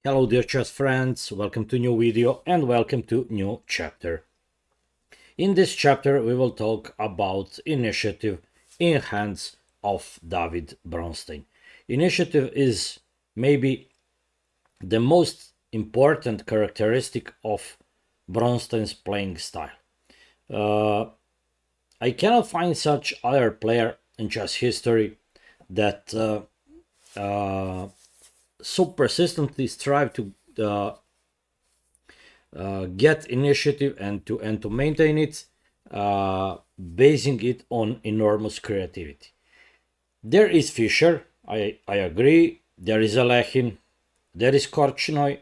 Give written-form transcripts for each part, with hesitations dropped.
Hello dear chess friends, welcome to new video and welcome to new chapter. In this chapter we will talk about initiative in hands of David Bronstein. Initiative is maybe the most important characteristic of Bronstein's playing style. I cannot find such other player in chess history that so persistently strive to get initiative and to maintain it, basing it on enormous creativity. There is Fischer, I agree. There is Alechin, there is Korchnoi,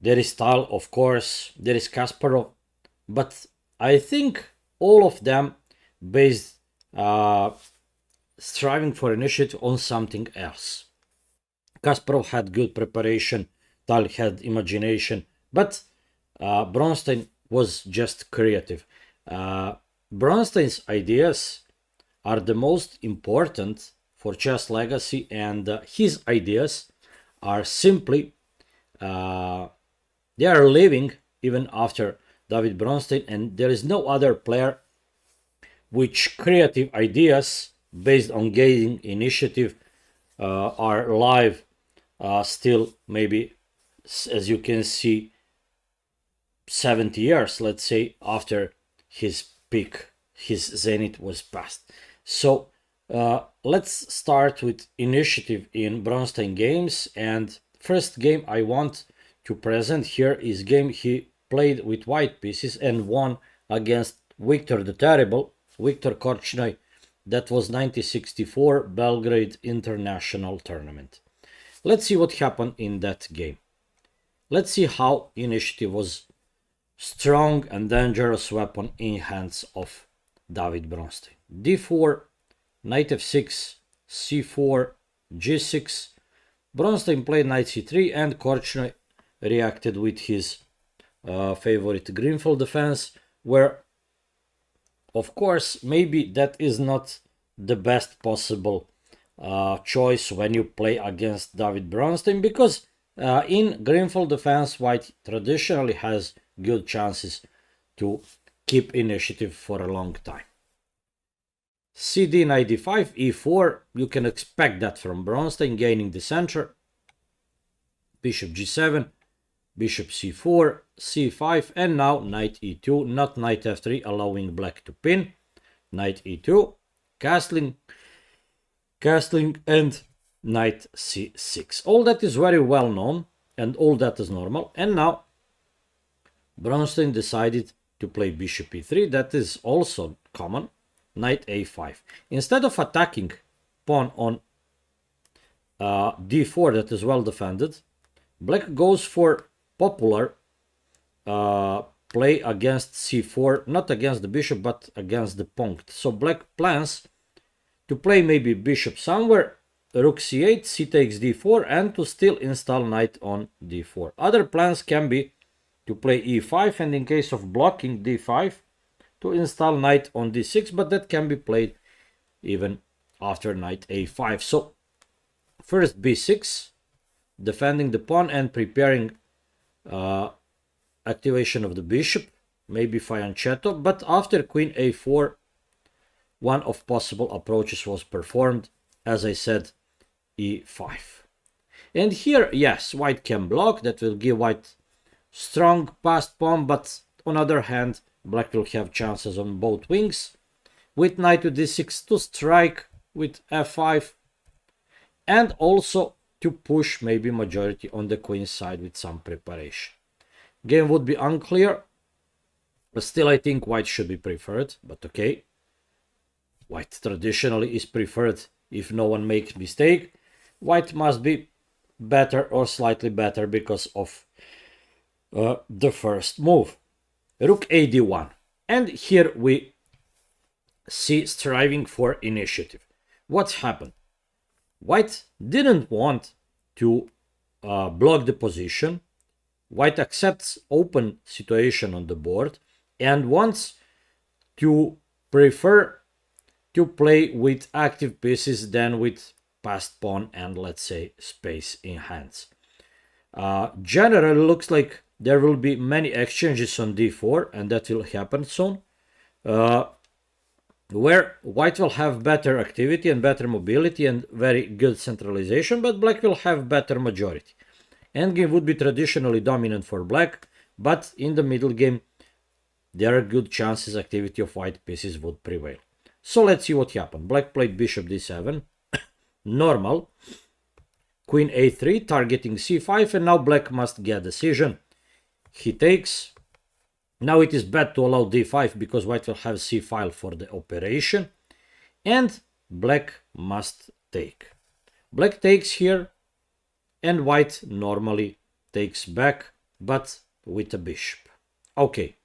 there is Tal, of course, there is Kasparov, but I think all of them based striving for initiative on something else. Kasparov had good preparation, Tal had imagination, but Bronstein was just creative. Bronstein's ideas are the most important for chess legacy, and his ideas are simply they are living even after David Bronstein, and there is no other player which creative ideas based on gaining initiative are live still, maybe, as you can see, 70 years, let's say, after his peak, his zenith was passed. So let's start with initiative in Bronstein games, and first game I want to present here is game he played with white pieces and won against Victor the Terrible, Victor Korchnoi. That was 1964 Belgrade International Tournament. Let's see what happened in that game. Let's see how initiative was strong and dangerous weapon in hands of David Bronstein. d4, knight f6, c4, g6. Bronstein played knight c3 and Korchnoi reacted with his favorite Greenfield defense, where of course maybe that is not the best possible choice when you play against David Bronstein, because in Greenfield defense white traditionally has good chances to keep initiative for a long time. cd knight d5, e4, you can expect that from Bronstein, gaining the center. Bishop g7, bishop c4, c5, and now knight e2, not knight f3, allowing black to pin. Knight e2, castling, and knight c6. All that is very well known and all that is normal. And now Bronstein decided to play bishop e3. That is also common. Knight a5. Instead of attacking pawn on d4 that is well defended, black goes for popular play against c4, not against the bishop but against the punct. So black plans to play maybe bishop somewhere, rook c8, c takes d4, and to still install knight on d4. Other plans can be to play e5, and in case of blocking d5, to install knight on d6, but that can be played even after knight a5. So first b6, defending the pawn and preparing activation of the bishop, maybe fianchetto, but after queen a4, one of possible approaches was performed, as I said, e5. And here, yes, white can block, that will give white strong passed pawn, but on other hand, black will have chances on both wings, with knight to d6 to strike with f5, and also to push maybe majority on the queen side with some preparation. Game would be unclear, but still I think white should be preferred, but okay. White traditionally is preferred if no one makes mistake. White must be better or slightly better because of the first move. Rook a d1. And here we see striving for initiative. What happened? White didn't want to block the position. White accepts open situation on the board and wants to prefer to play with active pieces than with passed pawn and, let's say, space in hands. Generally looks like there will be many exchanges on d4, and that will happen soon, where white will have better activity and better mobility and very good centralization, but black will have better majority. Endgame would be traditionally dominant for black, but in the middle game there are good chances activity of white pieces would prevail. So let's see what happened. Black played bishop d7, normal, queen a3, targeting c5, and now black must get decision. He takes. Now it is bad to allow d5 because white will have c file for the operation, and black must take. Black takes here, and white normally takes back, but with a bishop. Okay,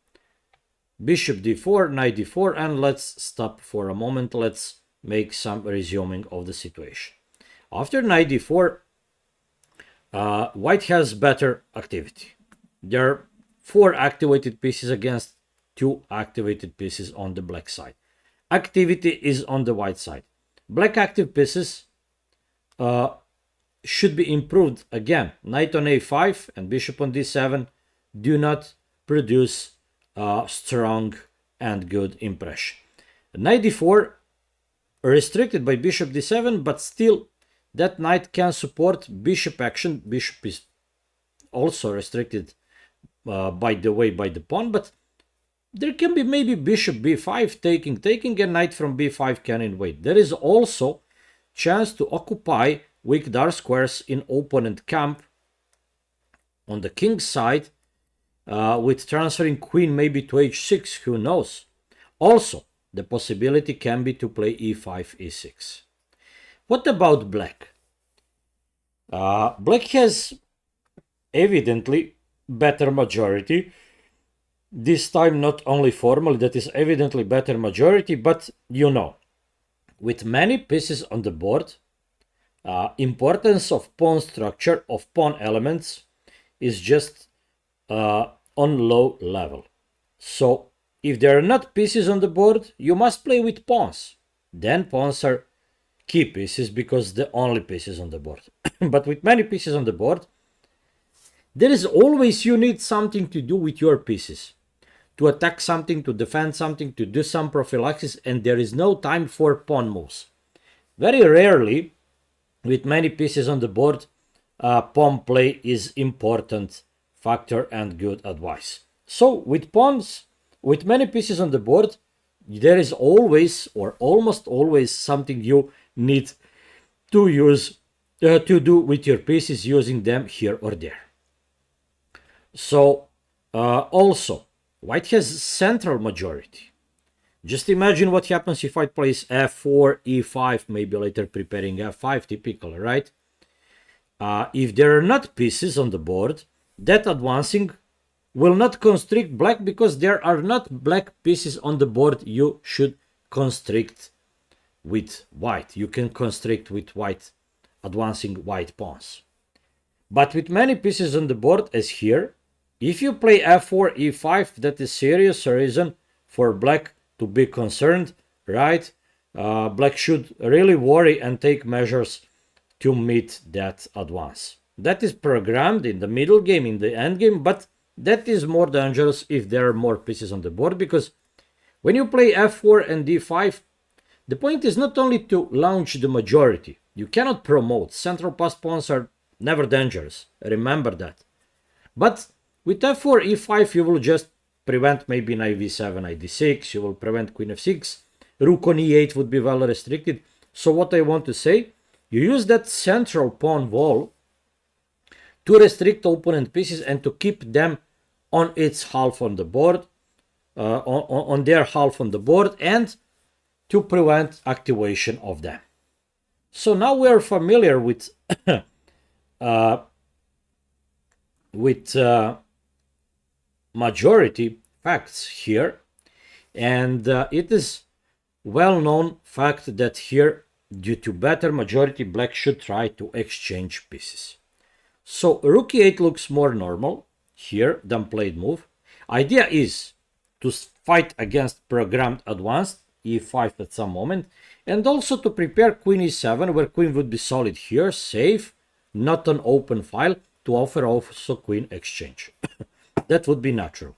bishop d4, knight d4, and let's stop for a moment. Let's make some resuming of the situation. After knight d4, white has better activity. There are 4 activated pieces against 2 activated pieces on the black side. Activity is on the white side. Black active pieces should be improved again. Knight on a5 and bishop on d7 do not produce a strong and good impression. Knight d4 restricted by bishop d7, but still that knight can support bishop action. Bishop is also restricted by the pawn, but there can be maybe bishop b5 taking, and knight from b5 can invade. There is also chance to occupy weak dark squares in opponent camp on the king's side, with transferring queen maybe to h6, who knows. Also, the possibility can be to play e5, e6. What about black? Black has evidently better majority. This time not only formally, that is evidently better majority, but you know, with many pieces on the board, importance of pawn structure, of pawn elements, is just on low level. So if there are not pieces on the board, you must play with pawns. Then pawns are key pieces because the only pieces on the board. But with many pieces on the board, there is always, you need something to do with your pieces. To attack something, to defend something, to do some prophylaxis, and there is no time for pawn moves. Very rarely, with many pieces on the board, pawn play is important factor and good advice. So with pawns, with many pieces on the board, there is always or almost always something you need to use to do with your pieces, using them here or there. So also white has central majority. Just imagine what happens if white plays f4, e5, maybe later preparing f5, typical, right? If there are not pieces on the board, that advancing will not constrict black because there are not black pieces on the board you should constrict with white. You can constrict with white, advancing white pawns. But with many pieces on the board, as here, if you play f4, e5, that is serious reason for black to be concerned, right? Black should really worry and take measures to meet that advance. That is programmed in the middle game, in the end game, but that is more dangerous if there are more pieces on the board, because when you play f4 and d5, the point is not only to launch the majority. You cannot promote. Central pass pawns are never dangerous. Remember that. But with f4, e5, you will just prevent maybe knight v7, knight d6. You will prevent queen f6. Rook on e8 would be well restricted. So what I want to say, you use that central pawn wall to restrict opponent pieces and to keep them on its half on the board, on their half on the board, and to prevent activation of them. So now we are familiar with majority facts here, and it is well-known fact that here, due to better majority, black should try to exchange pieces. So rook e8 looks more normal here than played move. Idea is to fight against programmed advanced e5 at some moment, and also to prepare queen e7, where queen would be solid here, safe, not an open file, to offer also queen exchange. That would be natural.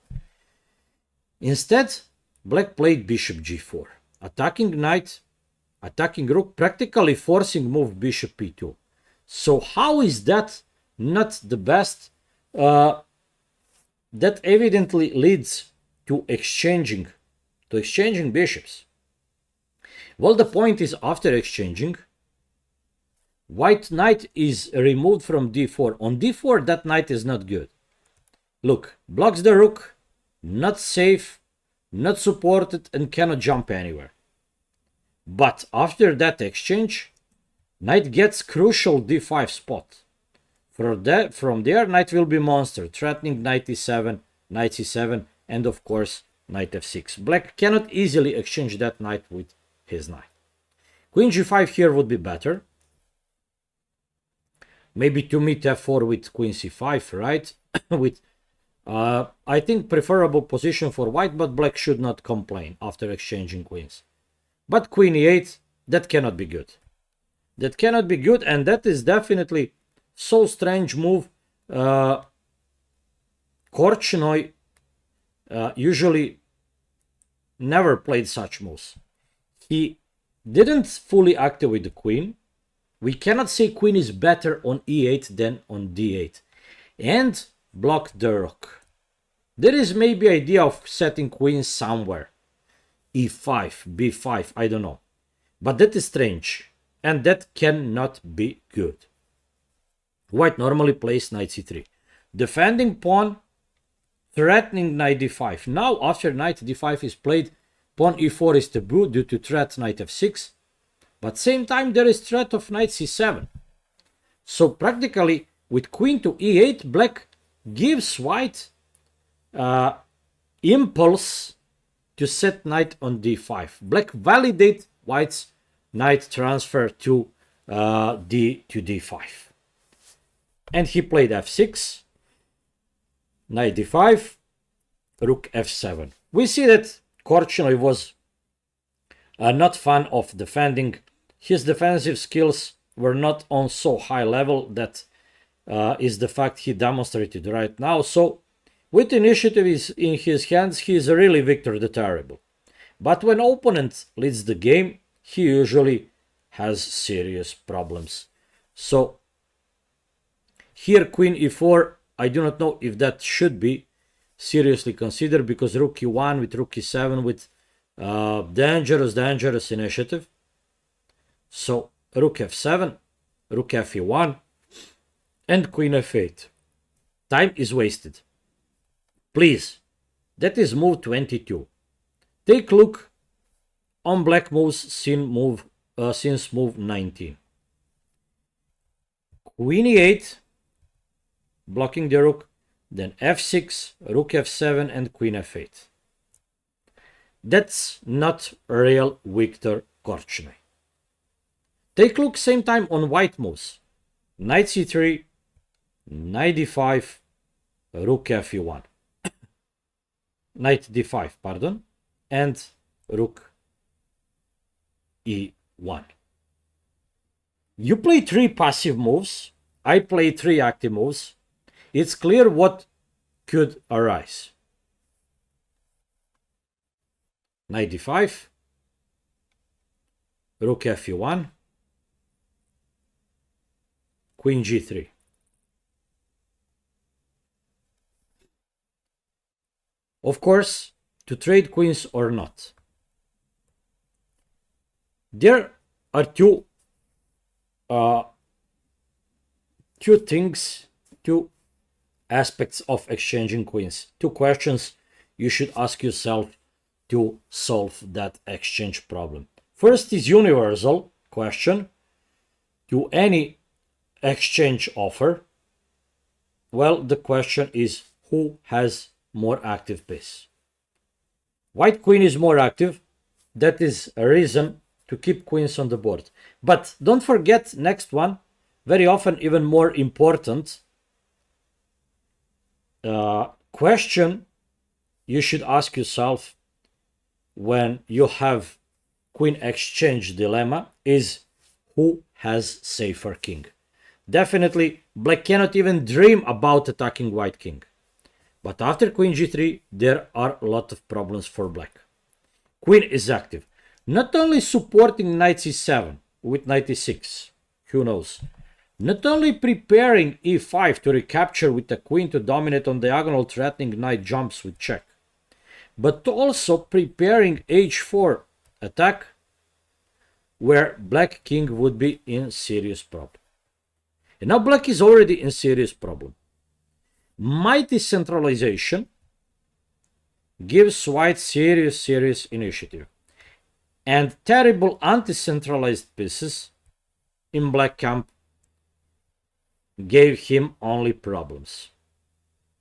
Instead, black played bishop g4, attacking knight, attacking rook, practically forcing move bishop p2. So how is that not the best? That evidently leads to exchanging bishops. Well, the point is, after exchanging, white knight is removed from d4. On d4, that knight is not good. Look, blocks the rook, not safe, not supported, and cannot jump anywhere. But after that exchange, knight gets crucial d5 spot. From there, knight will be monster, threatening knight e7, knight c7, and of course, knight f6. Black cannot easily exchange that knight with his knight. Queen g5 here would be better. Maybe to meet f4 with queen c5, right? With I think preferable position for white, but black should not complain after exchanging queens. But queen e8, that cannot be good. That cannot be good, and that is definitely so strange move. Korchnoi usually never played such moves. He didn't fully activate the queen. We cannot say queen is better on e8 than on d8. And blocked the rook. There is maybe idea of setting queens somewhere. e5, b5, I don't know. But that is strange. And that cannot be good. White normally plays knight c3. Defending pawn, threatening knight d5. Now, after knight d5 is played, pawn e4 is taboo due to threat knight f6. But same time, there is threat of knight c7. So practically, with queen to e8, black gives white impulse to set knight on d5. Black validate white's knight transfer to d5. And he played f6, knight d5, rook f7. We see that Korchnoi was not fan of defending. His defensive skills were not on so high level. That is the fact he demonstrated right now. So with initiative is in his hands, he is really Victor the Terrible. But when opponent leads the game, he usually has serious problems. So here queen e4, I do not know if that should be seriously considered, because rook e1 with rook e7 with dangerous initiative. So rook f7, rook fe1, and queen f8. Time is wasted. Please, that is move 22. Take a look on black moves since move 19. Queen e8, blocking the rook, then f6, rook f7, and queen f8. That's not real Victor Korchnoi. Take a look same time on white moves. Knight c3, knight d5, rook fe1. Knight d5, pardon, and rook e1. You play 3 passive moves. I play 3 active moves. It's clear what could arise. Knight d5, rook fe1, queen g3. Of course, to trade queens or not. There are two aspects of exchanging queens. 2 questions you should ask yourself to solve that exchange problem. First is universal question to any exchange offer. Well, the question is, who has more active piece? White queen is more active. That is a reason to keep queens on the board. But don't forget next one, very often even more important question you should ask yourself when you have queen exchange dilemma is who has safer king. Definitely, black cannot even dream about attacking white king. But after queen g3, there are a lot of problems for black. Queen is active, not only supporting knight c7 with knight e6, who knows, not only preparing e5 to recapture with the queen to dominate on diagonal, threatening knight jumps with check, but also preparing h4 attack, where black king would be in serious problem. And now black is already in serious problem. Mighty centralization gives white serious initiative, and terrible anti-centralized pieces in black camp gave him only problems.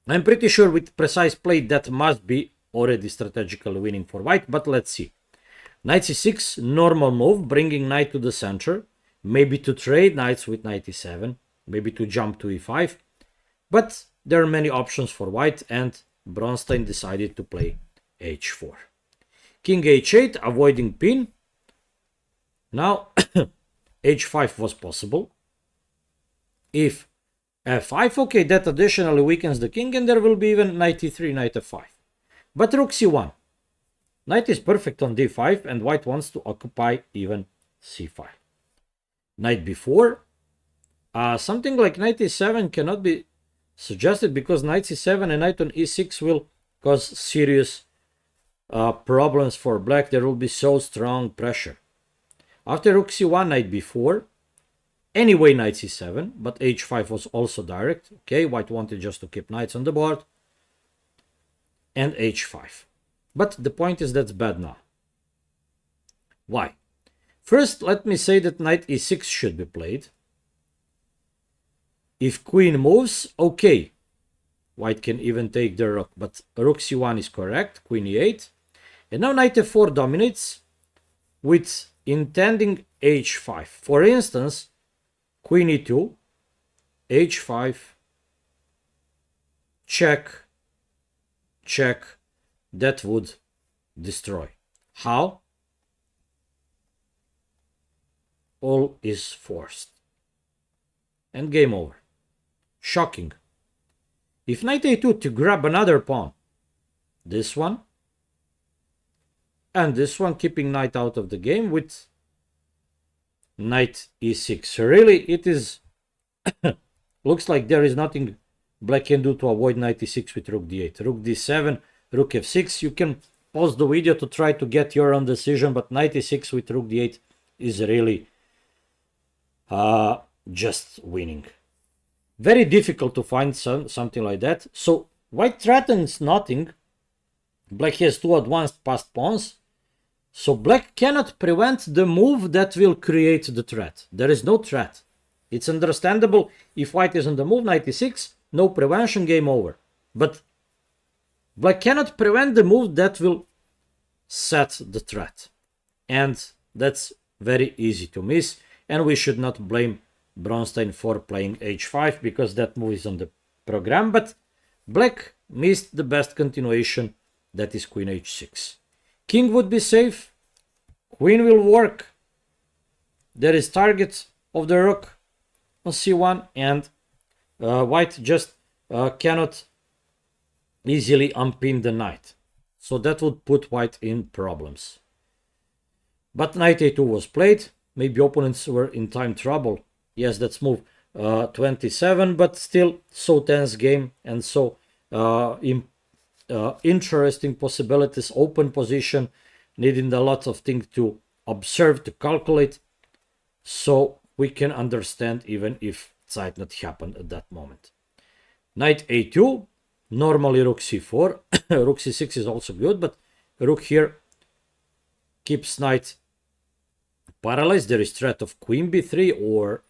I'm pretty sure with precise play that must be already strategically winning for white, but let's see. Knight c6, normal move, bringing knight to the center, maybe to trade knights with knight e7, maybe to jump to e5, but there are many options for white, and Bronstein decided to play h4. King h8, avoiding pin. Now h5 was possible. If f5, okay, that additionally weakens the king, and there will be even knight e3, knight f5. But rook c1. Knight is perfect on d5, and white wants to occupy even c5. Knight b4. Something like knight e7 cannot be suggested because knight c7 and knight on e6 will cause serious problems for black. There will be so strong pressure. After rook c1, knight b4. Anyway, knight c7, but h5 was also direct. Okay, white wanted just to keep knights on the board. And h5. But the point is that's bad now. Why? First, let me say that knight e6 should be played. If queen moves, okay, white can even take the rook, but rook c1 is correct, queen e8. And now knight f4 dominates with intending h5. For instance, queen e2, h5, check, check, that would destroy. How? All is forced. And game over. Shocking. If knight a2 to grab another pawn, this one, and this one, keeping knight out of the game with knight e6. Really, it is looks like there is nothing black can do to avoid knight e6 with rook d8. Rook d7, rook f6. You can pause the video to try to get your own decision, but knight e6 with rook d8 is really just winning. Very difficult to find something like that. So white threatens nothing. Black has two advanced passed pawns. So black cannot prevent the move that will create the threat. There is no threat. It's understandable if white is on the move, knight e6, no prevention, game over. But black cannot prevent the move that will set the threat. And that's very easy to miss. And we should not blame Bronstein for playing h5 because that move is on the program. But black missed the best continuation, that is queen h6. King would be safe. Queen will work. There is target of the rook on c1, and white just cannot easily unpin the knight. So that would put white in problems. But knight a2 was played. Maybe opponents were in time trouble. Yes, that's move 27, but still so tense game and so interesting possibilities, open position, needing a lot of things to observe, to calculate, so we can understand even if it not happened at that moment. Knight a2, normally rook c4, rook c6 is also good, but rook here keeps knight paralyzed. There is threat of queen b3 or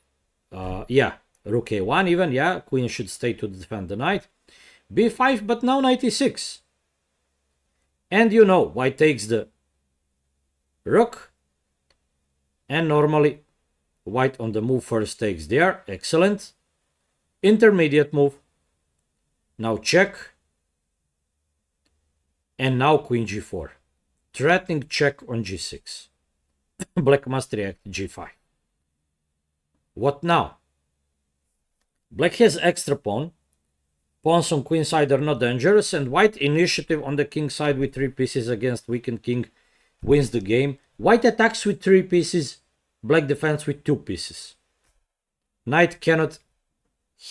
rook a1 even, queen should stay to defend the knight. b5, but now knight e6. And you know, white takes the rook, and normally white on the move first takes there. Excellent. Intermediate move. Now check. And now queen g4. Threatening check on g6. Black must react g5. What now? Black has extra pawn. Pawns on queen side are not dangerous, and white initiative on the king side with 3 pieces against weakened king wins the game. White attacks with 3 pieces, black defends with 2 pieces. Knight cannot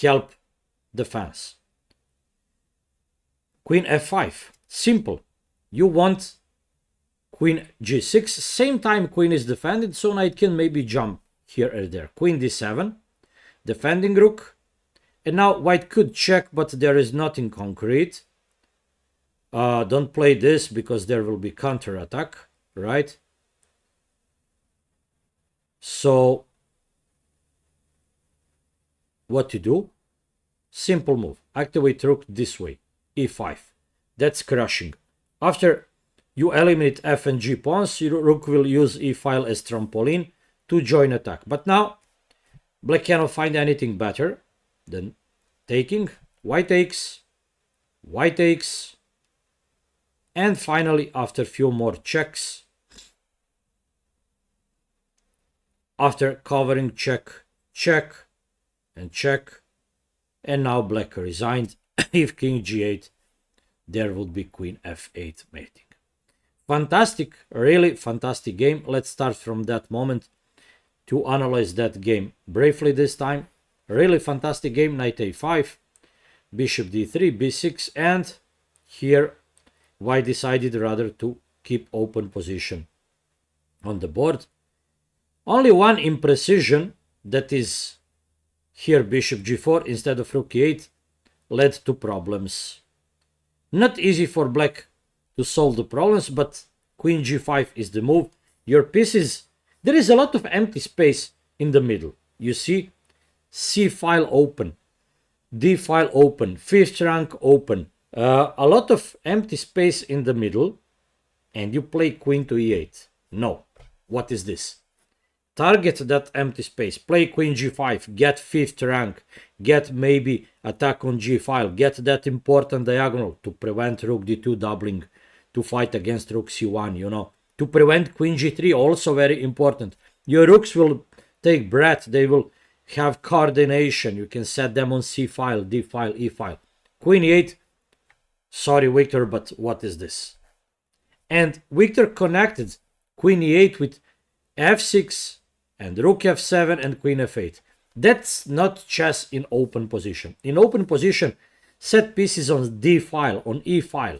help defense. Queen f5. Simple. You want queen g6. Same time queen is defended, so knight can maybe jump here or there. Queen d7. Defending rook. And now white could check, but there is nothing concrete. Don't play this because there will be counter-attack, right? So, what to do? Simple move. Activate rook this way. e5. That's crushing. After you eliminate f and g pawns, your rook will use e file as trampoline to join attack. But now, black cannot find anything better than taking. White takes, and finally, after few more checks, after covering check, and now black resigned. If king g8, there would be queen f8 mating. Fantastic, really fantastic game. Let's start from that moment to analyze that game briefly this time. Really fantastic game. Knight a5, bishop d3, b6, and here white decided rather to keep open position on the board. Only one imprecision, that is here bishop g4 instead of rook e8, led to problems. Not easy for black to solve the problems, but queen g5 is the move. Your pieces, there is a lot of empty space in the middle. You see, c file open, d file open, fifth rank open, a lot of empty space in the middle, and you play queen to e8. No, what is this? Target that empty space, play queen g5, get fifth rank, get maybe attack on g file, get that important diagonal to prevent rook d2 doubling, to fight against rook c1, you know, to prevent queen g3, also very important. Your rooks will take breath, they will have coordination, you can set them on c file, d file, e file. Queen e8, sorry Victor, but what is this? And Victor connected queen e8 with f6 and rook f7 and queen f8. That's not chess in open position. In open position, set pieces on d file, on e file,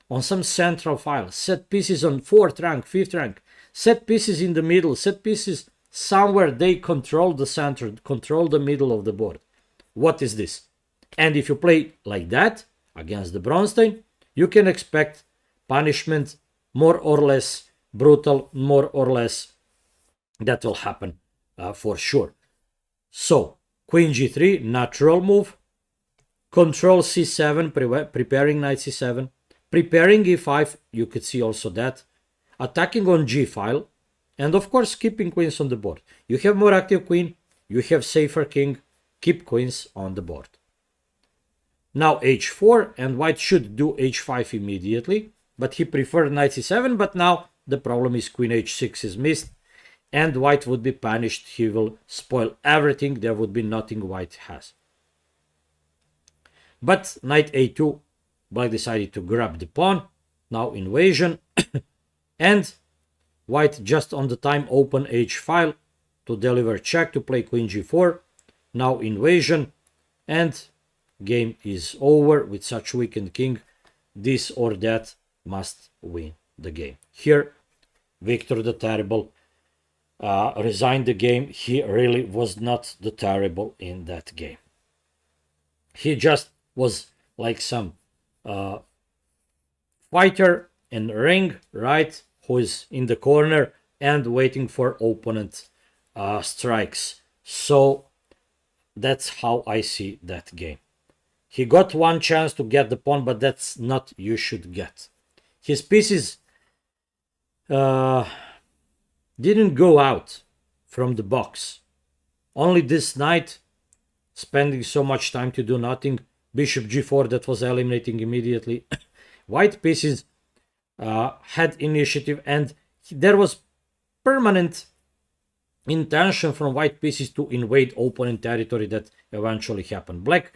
on some central file, set pieces on 4th rank, 5th rank, set pieces in the middle, set pieces somewhere they control the center, control the middle of the board. What is this? And if you play like that against the Bronstein, you can expect punishment, more or less brutal, more or less that will happen for sure. So, queen g3, natural move, control c7, preparing knight c7, preparing e5, you could see also that, attacking on g file, and of course keeping queens on the board. You have more active queen, you have safer king, keep queens on the board. Now h4, and white should do h5 immediately, but he preferred knight c7, but now the problem is queen h6 is missed, and white would be punished. He will spoil everything, there would be nothing white has. But knight a2, black decided to grab the pawn, now invasion, and white just on the time open h file to deliver check, to play queen g4, now invasion, and game is over. With such weakened king, this or that must win the game. Here, Victor the Terrible resigned the game. He really was not the terrible in that game. He just was like some fighter in ring, right, who is in the corner and waiting for opponent strikes. So that's how I see that game. He got one chance to get the pawn, but that's not you should get. His pieces didn't go out from the box. Only this knight spending so much time to do nothing. Bishop g4, that was eliminating immediately. White pieces had initiative, and there was permanent intention from white pieces to invade opponent territory that eventually happened. Black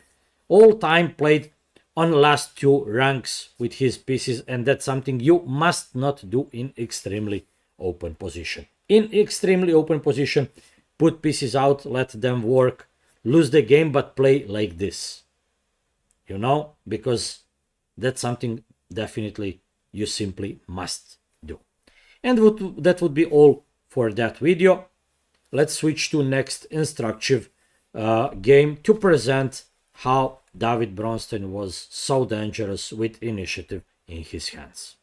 all time played on last two ranks with his pieces, and that's something you must not do in extremely open position. In extremely open position, put pieces out, let them work, lose the game, but play like this. You know, because that's something definitely you simply must do. And that would be all for that video. Let's switch to next instructive game to present how David Bronstein was so dangerous with initiative in his hands.